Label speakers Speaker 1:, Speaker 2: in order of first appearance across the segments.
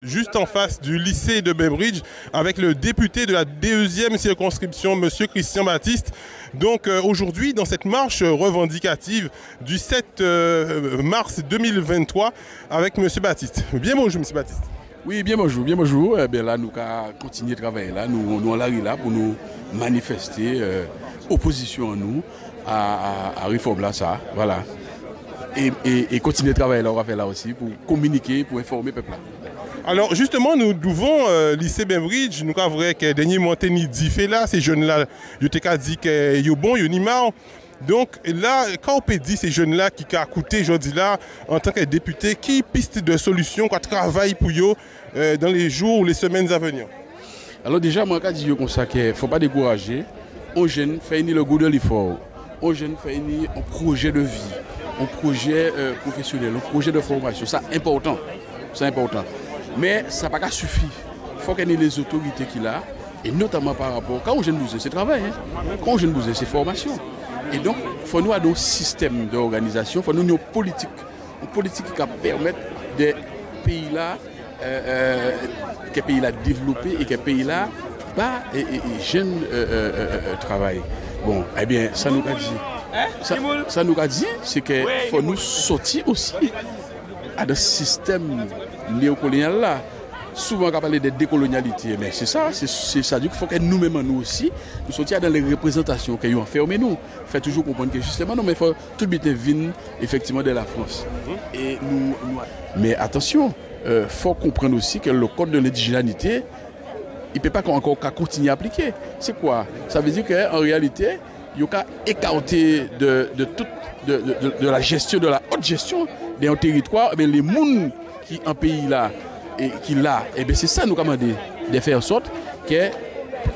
Speaker 1: Juste en face du lycée de Bainbridge, avec le député de la deuxième circonscription, M. Christian Baptiste. Donc aujourd'hui, dans cette marche revendicative du 7 mars 2023, avec M. Baptiste. Bien bonjour, M. Baptiste.
Speaker 2: Oui, bien bonjour, bien bonjour. Eh bien là, nous allons continuer de travailler là. Nous allons là pour nous manifester opposition à nous, à réforme là, ça. Voilà. Et continuer de travailler là, on va faire là aussi, pour communiquer, pour informer le peuple là.
Speaker 1: Alors justement, nous devons lycée Bainbridge, nous avons vrai que dernier montée ni dit fait là, ces jeunes là, je t'ai dit que yo bon, yo ni marre. Donc là, quand on peut dire ces jeunes là qui a coûté aujourd'hui là en tant que député, qui piste de solution, quoi travail pour eux dans les jours ou les semaines à venir?
Speaker 2: Alors déjà, moi quand je dis comme ça qu'il faut pas décourager, aux jeunes fait le goût de l'effort, aux jeunes fait un projet de vie, un projet professionnel, un projet de formation, ça important, c'est important. Mais ça n'a pas suffi. Il faut qu'il y ait les autorités qu'il a, et notamment par rapport, quand on jeune bouger, c'est travail, hein? Quand on jeune bouger, c'est formation. Et donc, il faut nous avoir un système d'organisation, il faut nous avoir une politique qui permet des pays-là, que pays là développés et que pays là bas et jeunes travaillent. Bon, eh bien, ça nous a dit. Ça nous a dit, c'est qu'il faut nous sortir aussi à des systèmes néocolonial là. Souvent on parle de décolonialité, mais c'est ça, c'est ça. Il faut que nous-mêmes, nous aussi, nous sortions dans les représentations qui ont enfermé nous. Fait toujours comprendre que justement, non, mais il faut tout le monde vienne effectivement de la France. Et mais attention, il faut comprendre aussi que le code de l'indigénité, il ne peut pas encore continuer à appliquer. C'est quoi? Ça veut dire qu'en réalité, il y a écarté de la gestion, de la haute gestion d'un territoire, mais les gens qui en pays là et qui là, et bien c'est ça nous commander de faire en sorte que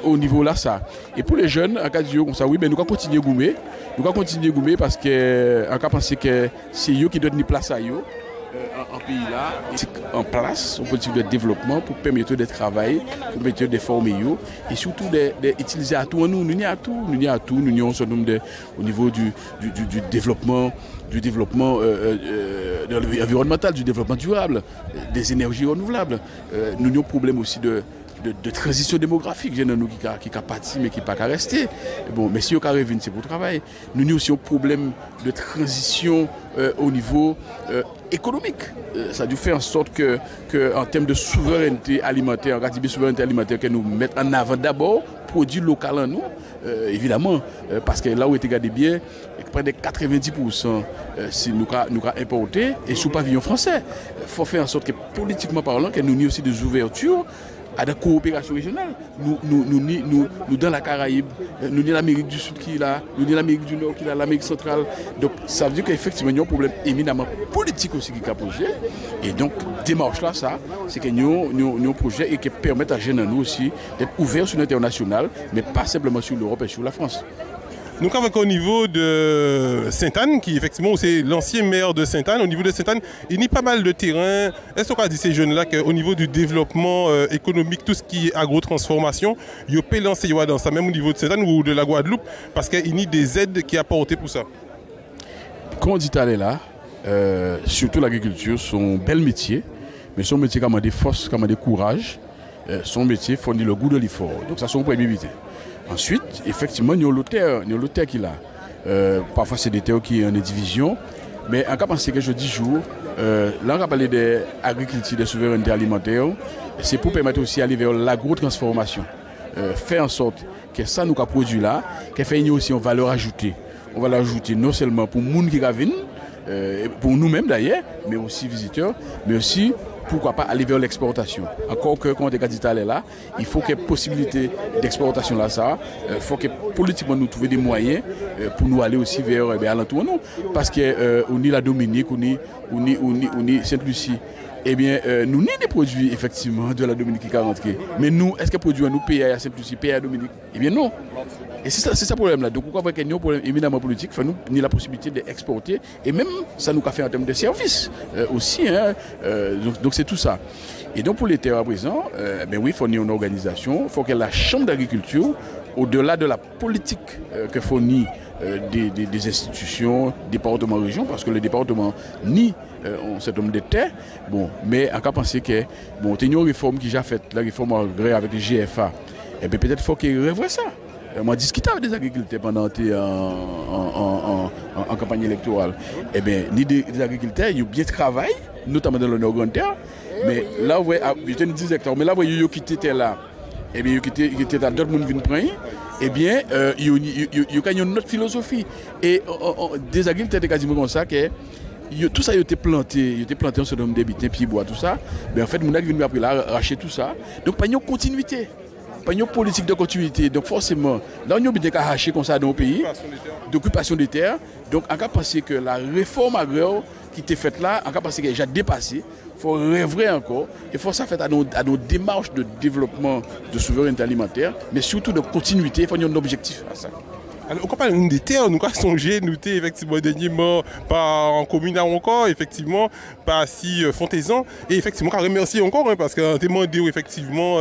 Speaker 2: au niveau là ça. Et pour les jeunes, en cas de comme ça, oui, ben nous allons continuer à gommer. Nous allons continuer à gommer parce que en cas penser que c'est eux qui donnent une place à eux en pays là, en place, une politique de développement pour permettre de travailler, pour permettre de former eux et surtout d'utiliser à tout. Nous y a tout, nous avons ce nombre au niveau du développement. Du développement environnemental, du développement durable, des énergies renouvelables. Nous avons un problème aussi de transition démographique. J'ai nous qui a parti mais qui n'a pas resté. Bon, mais si on arrive, c'est pour travailler. Nous avons aussi un problème de transition au niveau économique. Ça a dû faire en sorte que en termes de souveraineté alimentaire, en cas de souveraineté alimentaire, que nous mettons en avant d'abord produits locaux en nous. Évidemment, parce que là où était gardé bien, près de 90% si nous avons importé et sous pavillon français. Il faut faire en sorte que politiquement parlant, que nous ayons aussi des ouvertures à des coopérations régionales. Nous dans la Caraïbe, nous dans l'Amérique du Sud qui est là, nous dans l'Amérique du Nord qui est là, l'Amérique centrale. Donc ça veut dire qu'effectivement, il y a un problème éminemment politique aussi qui a posé. Et donc, démarche là, ça, c'est que nous avons un projet et qui permet à jeunes nous aussi d'être ouverts sur l'international, mais pas simplement sur l'Europe et sur la France.
Speaker 1: Donc avec au niveau de Sainte-Anne, qui effectivement c'est l'ancien maire de Sainte-Anne, au niveau de Sainte-Anne, il y a pas mal de terrain. Est-ce qu'on a dit ces jeunes-là qu'au niveau du développement économique, tout ce qui est agro-transformation, ils peuvent lancer dans ça, même au niveau de Sainte-Anne ou de la Guadeloupe, parce qu'il y a des aides qui sont apportées pour ça?
Speaker 2: Comme on dit tout à l'heure là, surtout l'agriculture, sont bel métier, mais son métier comme des forces, comme des courage, son métier fournit le goût de l'effort. Donc ça, c'est son premier métier. Ensuite, effectivement, nous avons l'auteur qui est là. Parfois, c'est des terres qui sont en division. Mais en cas penser que je dis jour, là, on va parler d'agriculture, de souveraineté alimentaire. C'est pour permettre aussi d'aller vers l'agro-transformation. Faire en sorte que ça nous a produit là, qu'il fait aussi une valeur ajoutée. On va l'ajouter non seulement pour les gens qui viennent, pour nous-mêmes d'ailleurs, mais aussi visiteurs, mais aussi pourquoi pas aller vers l'exportation. Encore que, quand on est dit là, il faut qu'il y ait possibilité d'exportation là, ça. Il faut que politiquement nous trouvions des moyens pour nous aller aussi vers alentour. Parce qu'on est la Dominique, on est Sainte-Lucie. Eh bien, nous avons des produits effectivement de la Dominique qui sont rentrés. Mais nous, est-ce que les produits nous payent à Sainte-Lucie, payent à Dominique? Eh bien non. Et c'est ça le problème là. Donc, pourquoi avoir un problème éminemment politique, nous avons la possibilité d'exporter. Et même, ça nous a fait en termes de services aussi. Hein. Donc, c'est tout ça. Et donc, pour les terres à présent, ben oui, il faut une organisation. Il faut que la Chambre d'agriculture, au-delà de la politique que fournit des institutions, départements, régions, parce que le département ni cet homme de terre. Bon, mais on a pensé que bon, il y a une réforme qui a faite, la réforme avec le GFA. Et bien peut-être faut qu'il revoie ça. Moi, discuté avec des agriculteurs pendant en campagne électorale. Eh bien, ni des agriculteurs, ils ont bien travaillé, notamment dans le Nord-Grande-Terre. Mais là, vous voyez, j'étais 10 hectares, mais là, vous voyez, ils ont quitté là. Eh bien, ils ont quitté là, d'autres gens viennent prendre. Eh bien, ils ont une autre philosophie. Et des agriculteurs étaient quasiment comme ça que tout ça, ils étaient plantés en ce nombre d'habitants, puis bois, tout ça. Mais en fait, mon agriculteur après là, arracher tout ça. Donc, pas une continuité. Pas une politique de continuité. Donc forcément, là on a bien arraché comme ça dans le pays, d'occupation des terres. Donc on a pensé que la réforme agraire qui était faite là, on a pensé qu'elle a déjà dépassé. Il faut rêver encore. Il faut ça faire à nos démarches de développement de souveraineté alimentaire, mais surtout de continuité. Il faut un objectif à ça.
Speaker 1: Alors, on parle des terres, nous avons songé, nous sommes effectivement dernièrement pas en commune encore, effectivement, pas si Fontaisan. Et effectivement, on remercie encore parce qu'on a demandé effectivement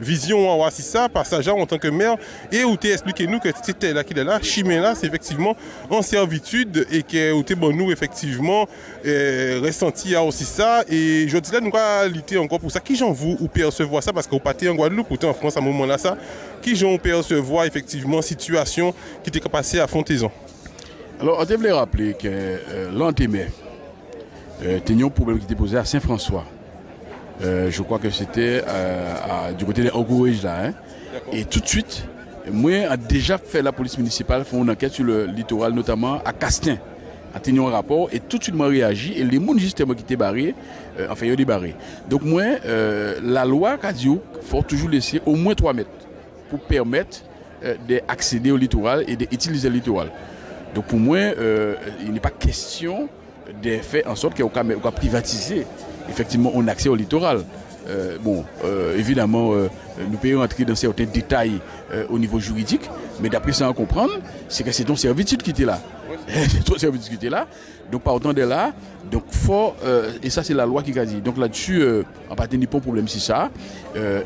Speaker 1: vision en voici ça, passage en tant que maire. Et où tu expliqué nous que c'était là qu'il est là, Chimé là, c'est effectivement en servitude et que où tu nous effectivement ressenti aussi ça. Et je dis là, nous avons lutter encore pour ça. Qui j'en vous ou percevoir ça parce que vous partez en Guadeloupe, pourtant en France à ce moment-là, ça. Qui j'en percevoir effectivement situation qui était passée à Fontaisan.
Speaker 2: Alors, on devrait rappeler que l'an-témé, il y a un problème qui était posé à Saint-François. Je crois que c'était du côté de Ogourige là. Hein. Et tout de suite, moi, j'ai déjà fait la police municipale, fait une enquête sur le littoral, notamment à Castin. A tenu un rapport et tout de suite m'a réagi et les gens justement qui étaient barrés, enfin ils ont débarré. Donc moi, la loi a dit qu'il faut toujours laisser au moins 3 mètres pour permettre d'accéder au littoral et d'utiliser le littoral. Donc pour moi, il n'est pas question de faire en sorte qu'on va privatiser effectivement un accès au littoral. Évidemment, nous pouvons entrer dans certains détails au niveau juridique, mais d'après ça, à comprendre, c'est que c'est ton servitude qui était là. C'est ton servitude qui était là. Donc, par autant de là, donc faut, et ça, c'est la loi qui a dit. Donc là-dessus, en partie, il n'y a pas de problème, c'est ça.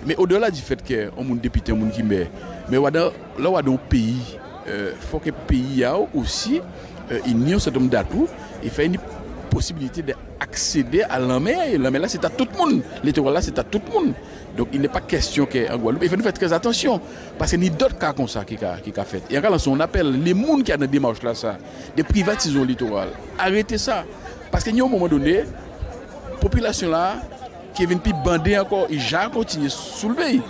Speaker 2: Mais au-delà du fait qu'on a un député, un qui met, mais là, dans le pays, il faut que le pays a aussi, il y a un certain nombre d'atouts, il fait une possibilité d'accéder à la mer. Et la mer là, c'est à tout le monde. Littoral là, c'est à tout le monde. Donc, il n'est pas question qu'en Guadeloupe, il faut faire très attention. Parce qu'il y a d'autres cas comme ça qui a fait. Et encore, on appelle les gens qui ont dans démarche là, ça, de privatiser le littoral. Arrêtez ça. Parce qu'il y a un moment donné, la population là, qui vient plus bander encore, et j'ai continué à soulever.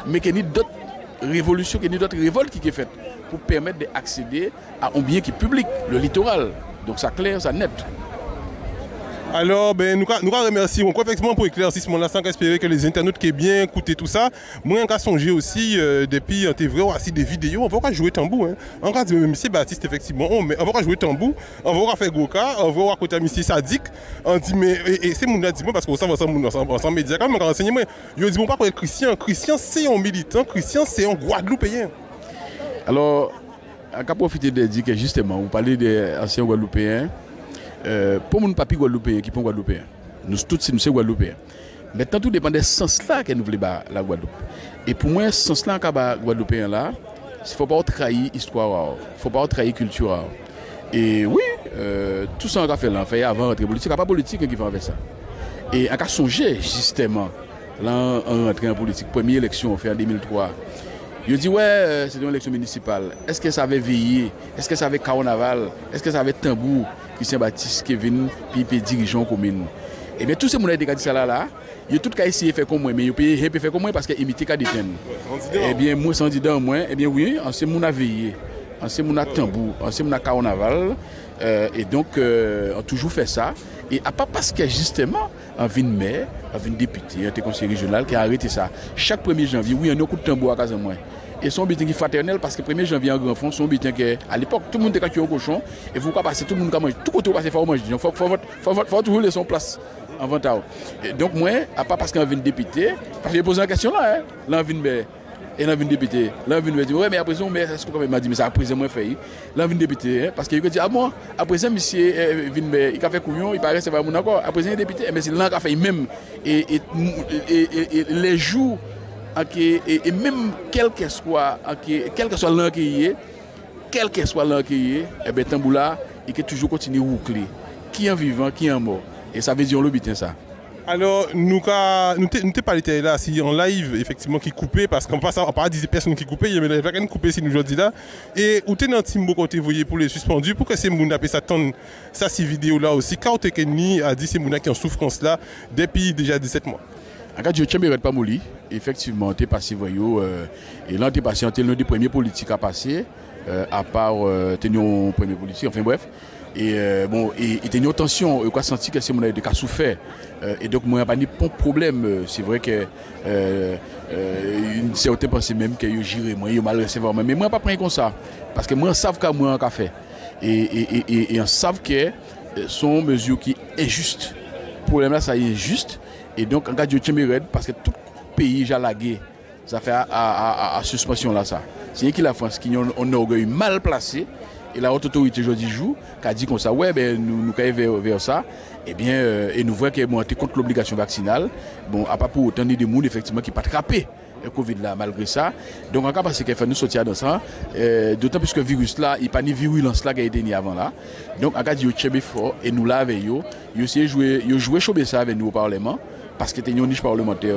Speaker 2: Mais qu'il y a d'autres révolutions, qu'il y a d'autres révoltes qui sont faites pour permettre d'accéder à un bien qui est public, le littoral. Donc, ça clair, ça net.
Speaker 1: Alors, ben, nous remercions effectivement pour l'éclaircissement, sans espérer que les internautes qui aient bien écouté tout ça. Moi, on a songé aussi, depuis, on vrai aussi des vidéos, on va jouer tambour. Hein. On va dire, M. Baptiste, effectivement, on va jouer tambour, on va faire Goka, on va côté M. Sadik. On dit, mais, et c'est mon dit, parce qu'on s'en va ensemble médias, quand même, on renseigné, je dis, bon, pas pour être Christian. Christian, c'est un militant, Christian, c'est un Guadeloupéen.
Speaker 2: Alors, on va profiter de dire que justement, vous parlez des anciens Guadeloupéens. Pour mon papi Guadeloupéen qui est Guadeloupéen, nous tous nous sommes Guadeloupéens. Maintenant, tout dépend des sens là que nous voulons la Guadeloupe. Et pour moi, ce sens là qu'a Guadeloupéen là, il ne faut pas trahir l'histoire, il ne faut pas trahir la culture. Et oui, tout ça on a fait là, on fait avant rentrer politique, il n'y a pas politique qui va faire ça. Et on a songé justement, là on rentre en politique, première élection on fait en 2003. Je dis ouais, c'est une élection municipale. Est-ce que ça avait veillé? Est-ce que ça avait carnaval? Est-ce que ça avait tambour? Christian Baptiste, Kevin, puis dirigeant commune. Et bien tous ces gens qui ont dit ça là, ils ont tout essayé de faire comme moi, mais ils ont fait comme moi parce qu'ils imitaient Kaditen. Eh bien, moi, sans dire dans moi, eh bien oui, on sait mon a veillé, on sait mon a tambour, on sait mon a carnaval, et donc on a toujours fait ça. Et à part parce que justement, on vient de maire, on vient de député, on était conseiller régional qui a arrêté ça. Chaque 1er janvier, oui, on a un coup de tambour à Casamouin. Et son butin qui est fraternel parce que 1er janvier en grand fond, son butin qui est à l'époque, tout le monde était quand au cochon, et vous pouvez passer, tout le monde qui mange, tout côté passer, il faut manger. Il faut toujours laisser son place en vente. Donc moi, à part parce qu'on vient de député, parce que j'ai posé la question là, là on vient de maire, et là on vient de député, là on vient de dire, ouais, mais après ça, est-ce qu'on m'a dit, mais ça après ça, moi fait, là on vient de député, parce qu'il dit, ah bon, après ça, monsieur vient de maire, il a fait couillon, il paraît que c'est pas mon accord, après ça, il est député, mais c'est là qu'il a fait même, et les jours, et même quel que soit l'an qui est, quel que soit l'an qui est, et bien Tamboula, il peut toujours continuer à roucler. Qui est vivant, qui est mort. Et ça veut dire le butin ça.
Speaker 1: Alors, nous t'es parlé là, si en live, effectivement, qui coupait, parce qu'on passe à pas dire personnes qui coupaient, il y avait quelqu'un qui coupait si nous aujourd'hui là. Et où t'es dans le team côté voyez pour les suspendus, pour que ces moun appellent ça tant ça ces vidéos là aussi, quand t'es ni a dit ces moun qui en souffrance là depuis déjà 17 mois.
Speaker 2: En je ne pas mouli, effectivement, t'es passé voyou, et là t'es passé entre l'un des premiers politiques à passer, à part tenir premier politique, enfin bref. Et bon, et tenir tension, quoi senti que c'est mon de cas souffert. Et donc moi pas ni pas de problème. C'est vrai que une certaine pensée même que yo géré moi, yo mal recevoir mais moi pas prendre comme ça parce que moi savent qu'à moi qu'a fait. Et on savent que sont mesures qui injustes. Le problème là ça est injuste et donc en cas de Tcheméred parce que tout pays j'ai lagué ça fait à suspension là ça. C'est qui la France qui on orgueil mal placé. Et la haute autorité aujourd'hui joue, qui a dit comme ça, ouais, ben, nous caillons vers ça, et bien, et nous voyons qu'elle est montée contre l'obligation vaccinale. Bon, à pas pour autant de monde, effectivement, qui n'a pas attrapé le Covid là, malgré ça. Donc, en cas, parce qu'elle fait nous sortir dans ça, d'autant plus que le virus là, il n'y a pas de virulence là qui a été ni avant là. Donc, en cas, il y a fort, et nous là avec eux, ils ont joué chaud ça avec nous au Parlement. Parce que nous une niche parlementaire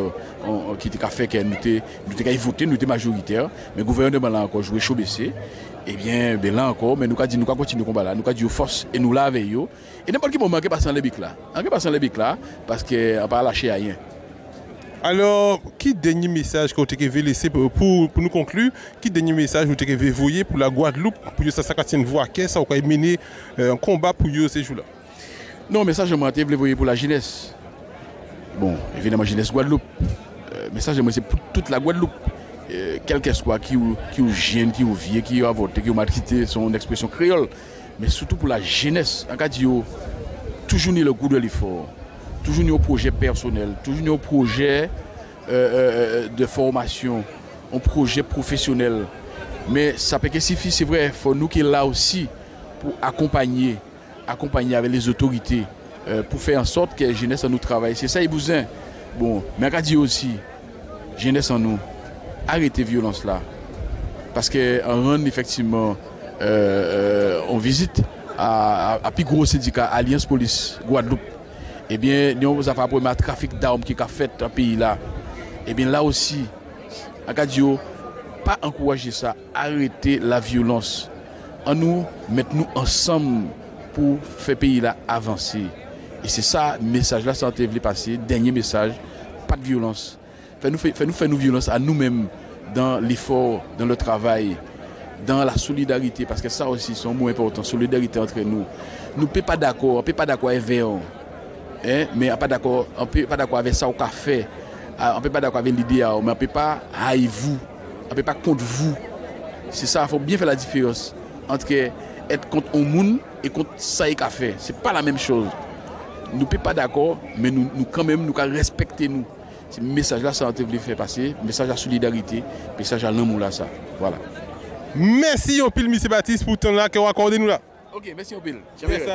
Speaker 2: qui a fait que nous avons voté, nous étions majoritaires, mais le gouvernement là encore joué chaud baissé. Eh bien, ben là encore, mais nous avons dit nous continuer le combat là, nous avons dit force et nous là avec eux. Et n'importe qui moment qui passe dans les bics là, parce qu'on n'a pas lâché rien.
Speaker 1: Alors, qui dernier message que vous avez laissé pour nous conclure, qui dernier message vous avez envoyé pour la Guadeloupe, pour que ça tienne voix, qu'est-ce que vous avez mené un combat pour eux ces jours-là?
Speaker 2: Non, message je m'ai envoyé pour la jeunesse. Bon, évidemment, jeunesse Guadeloupe. Message, c'est pour toute la Guadeloupe. Quel que soit qui ou jeune, qui ou vieux, qui a voté, qui a quitté son expression créole. Mais surtout pour la jeunesse. En cas de toujours le goût de l'effort. Toujours le projet personnel. Toujours le projet de formation. Un projet professionnel. Mais ça peut que suffire, c'est vrai. Il faut nous qui est là aussi pour accompagner avec les autorités. Pour faire en sorte que la jeunesse en nous travaille. C'est ça, il besoin. Bon, mais on dit aussi, jeunesse en nous, arrêtez la violence là. Parce qu'on rend effectivement, on visite à plus gros syndicat, Alliance Police Guadeloupe. Eh bien, nous avons fait un problème de trafic d'armes qui a fait dans le pays là. Eh bien, là aussi, on dit, pas encourager ça, arrêter la violence. En nous, mettons-nous ensemble pour faire le pays là avancer. Et c'est ça, le message là, ça a passer. Dernier message, pas de violence. Fais-nous violence à nous-mêmes dans l'effort, dans le travail, dans la solidarité, parce que ça aussi, c'est un mot important, solidarité entre nous. Nous ne sommes pas d'accord, on ne peut pas d'accord avec Véon, mais on ne peut pas d'accord avec ça au café, on ne peut pas d'accord avec l'idée, mais on ne peut pas haïr vous, on ne peut pas contre vous. C'est ça, il faut bien faire la différence entre être contre un monde et contre ça et café. Ce n'est pas la même chose. Nous ne sommes pas d'accord, mais nous quand même, nous respecter nous. Ce message-là, ça a été fait passer, message à solidarité, message à l'amour là, ça. Voilà.
Speaker 1: Merci, Opil, M. Baptiste, pour ton là que vous accordez nous là.
Speaker 2: Ok, merci, Opil.
Speaker 1: Merci.